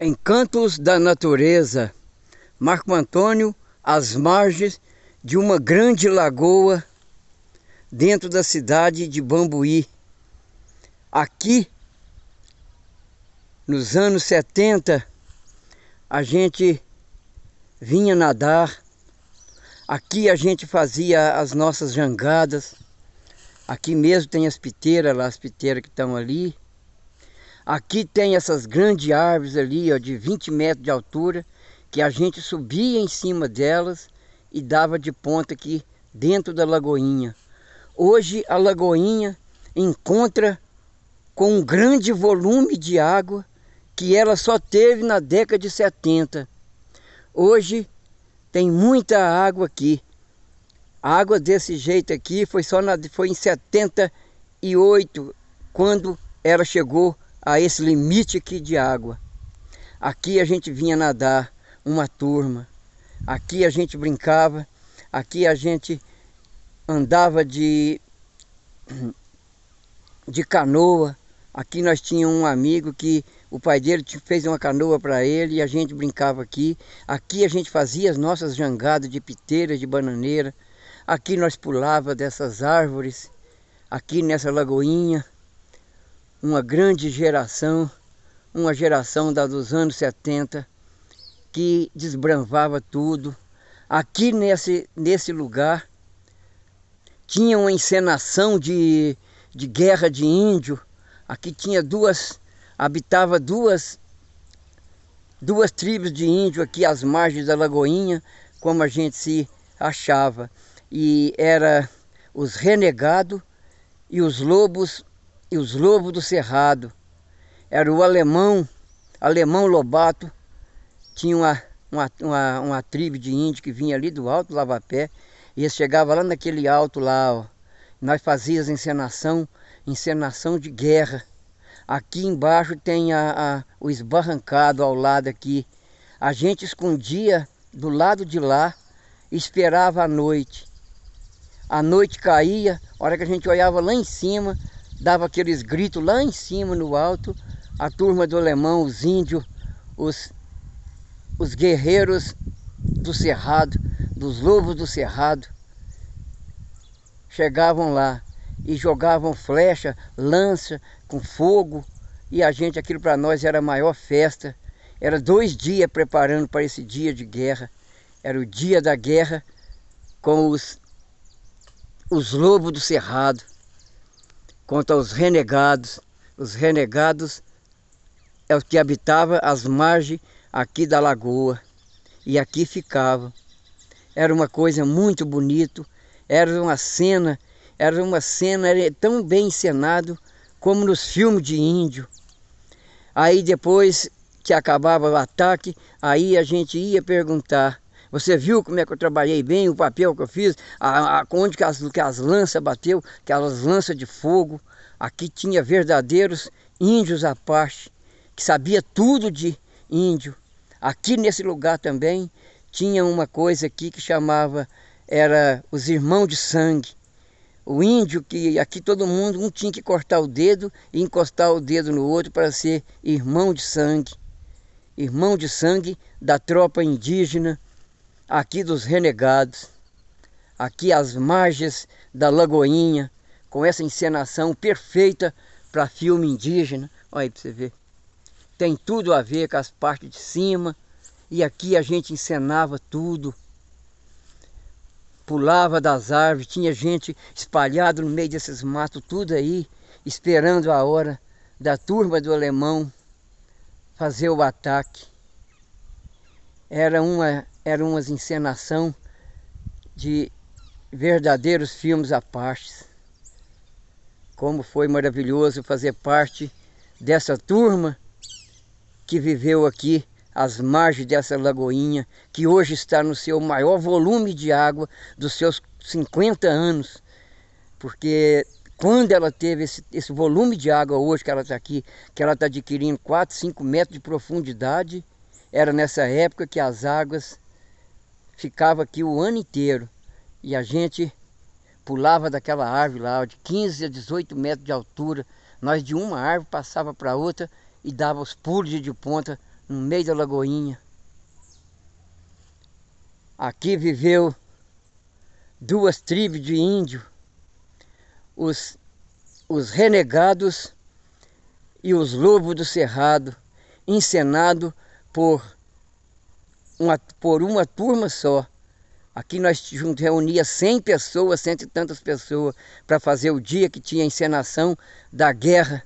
Encantos da natureza. Marco Antônio, às margens de uma grande lagoa dentro da cidade de Bambuí. Aqui, nos anos 70, a gente vinha nadar. Aqui a gente fazia as nossas jangadas. Aqui mesmo tem as piteiras lá, as piteiras que estão ali. Aqui tem essas grandes árvores ali, ó, de 20 metros de altura, que a gente subia em cima delas e dava de ponta aqui dentro da lagoinha. Hoje a lagoinha encontra com um grande volume de água que ela só teve na década de 70. Hoje tem muita água aqui. A água desse jeito aqui foi em 78, quando ela chegou a esse limite aqui de água. Aqui a gente vinha nadar, uma turma. Aqui a gente brincava, aqui a gente andava de canoa. Aqui nós tínhamos um amigo que o pai dele fez uma canoa para ele e a gente brincava aqui. Aqui a gente fazia as nossas jangadas de piteira, de bananeira. Aqui nós pulava dessas árvores, aqui nessa lagoinha. Uma grande geração, uma geração dos anos 70, que desbravava tudo. Aqui nesse lugar tinha uma encenação de guerra de índio. Aqui tinha habitava duas tribos de índio aqui às margens da lagoinha, como a gente se achava. E era os renegados e os lobos do cerrado. Era o alemão Lobato. Tinha uma tribo de índio que vinha ali do Alto Lavapé. E eles chegavam lá naquele alto lá, ó. Nós fazíamos encenação de guerra. Aqui embaixo tem o esbarrancado ao lado aqui. A gente escondia do lado de lá e esperava a noite. A noite caía, a hora que a gente olhava lá em cima, dava aqueles gritos lá em cima no alto. A turma do alemão, os índios, os guerreiros do cerrado, dos lobos do cerrado, chegavam lá e jogavam flecha, lança com fogo. E a gente, aquilo para nós era a maior festa. Era 2 dias preparando para esse dia de guerra. Era o dia da guerra com os lobos do cerrado contra os renegados. Os renegados é os que habitavam as margens aqui da lagoa. E aqui ficavam. Era uma coisa muito bonita. Era uma cena tão bem encenado como nos filmes de índio. Aí depois que acabava o ataque, aí a gente ia perguntar: você viu como é que eu trabalhei bem, o papel que eu fiz, onde que as lanças bateu, aquelas lanças de fogo. Aqui tinha verdadeiros índios à parte, que sabia tudo de índio. Aqui nesse lugar também tinha uma coisa aqui que era os irmãos de sangue. O índio, que aqui todo mundo, um tinha que cortar o dedo e encostar o dedo no outro para ser irmão de sangue. Irmão de sangue da tropa indígena, aqui dos renegados. Aqui às margens da lagoinha, com essa encenação perfeita para filme indígena. Olha aí para você ver. Tem tudo a ver com as partes de cima. E aqui a gente encenava tudo. Pulava das árvores, tinha gente espalhada no meio desses matos, tudo aí, esperando a hora da turma do alemão fazer o ataque. Era umas encenação de verdadeiros filmes à parte. Como foi maravilhoso fazer parte dessa turma que viveu aqui às margens dessa lagoinha, que hoje está no seu maior volume de água dos seus 50 anos. Porque quando ela teve esse volume de água hoje que ela está aqui, que ela está adquirindo 4, 5 metros de profundidade, era nessa época que as águas ficavam aqui o ano inteiro. E a gente pulava daquela árvore lá, de 15 a 18 metros de altura. Nós de uma árvore passava para outra e dava os pulos de ponta no meio da lagoinha. Aqui viveu duas tribos de índios, os renegados e os lobos do cerrado, encenado por uma turma só. Aqui nós reunia 100 pessoas, cento e tantas pessoas, para fazer o dia que tinha a encenação da guerra.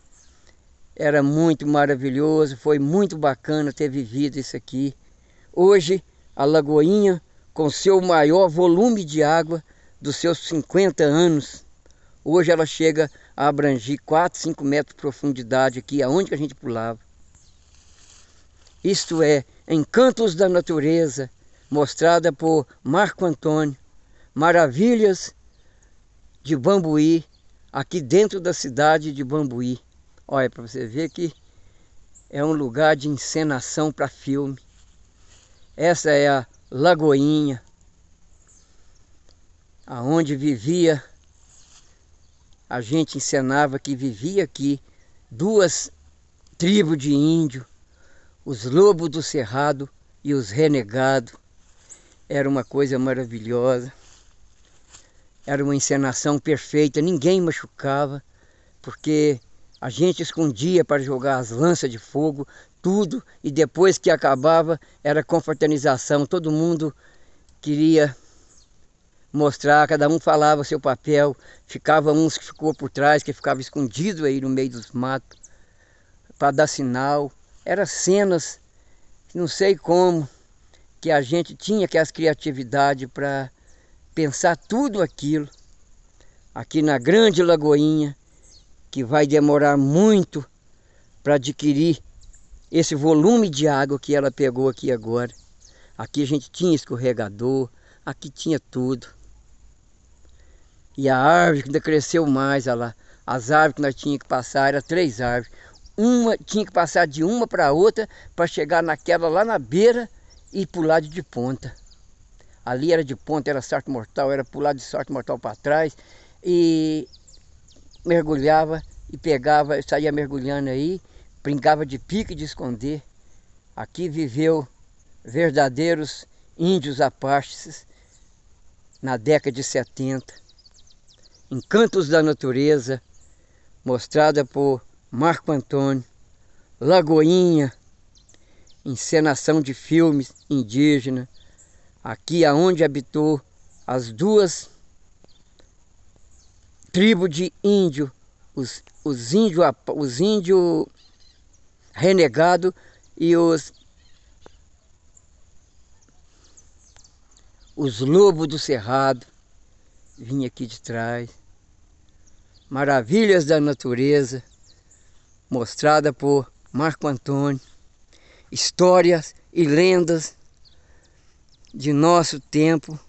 Era muito maravilhoso, foi muito bacana ter vivido isso aqui. Hoje, a Lagoinha, com seu maior volume de água dos seus 50 anos, hoje ela chega a abranger 4, 5 metros de profundidade aqui, aonde que a gente pulava. Isto é, Encantos da Natureza, mostrada por Marco Antônio, Maravilhas de Bambuí, aqui dentro da cidade de Bambuí. Olha, para você ver que é um lugar de encenação para filme. Essa é a Lagoinha, aonde vivia, a gente encenava que vivia aqui duas tribos de índio, os lobos do cerrado e os renegados. Era uma coisa maravilhosa, era uma encenação perfeita, ninguém machucava, porque a gente escondia para jogar as lanças de fogo, tudo, e depois que acabava era confraternização, todo mundo queria mostrar, cada um falava o seu papel, ficava uns que ficou por trás, que ficava escondido aí no meio dos matos, para dar sinal. Eram cenas, não sei como, que a gente tinha que as criatividade para pensar tudo aquilo. Aqui na grande Lagoinha, que vai demorar muito para adquirir esse volume de água que ela pegou aqui agora. Aqui a gente tinha escorregador, aqui tinha tudo. E a árvore ainda cresceu mais, olha lá. As árvores que nós tínhamos que passar eram 3 árvores. Uma tinha que passar de uma para outra para chegar naquela lá na beira e pular de ponta. Ali era de ponta, era salto mortal, era pular de salto mortal para trás e mergulhava e pegava, saía mergulhando aí, brincava de pique e de esconder. Aqui viveu verdadeiros índios apaches na década de 70. Encantos da Natureza, mostrada por Marco Antônio, Lagoinha, encenação de filmes indígenas, aqui aonde habitou as duas tribos de índio, os índios renegados e os lobos do cerrado, vinha aqui de trás. Maravilhas da Natureza, mostrada por Marco Antônio, histórias e lendas de nosso tempo,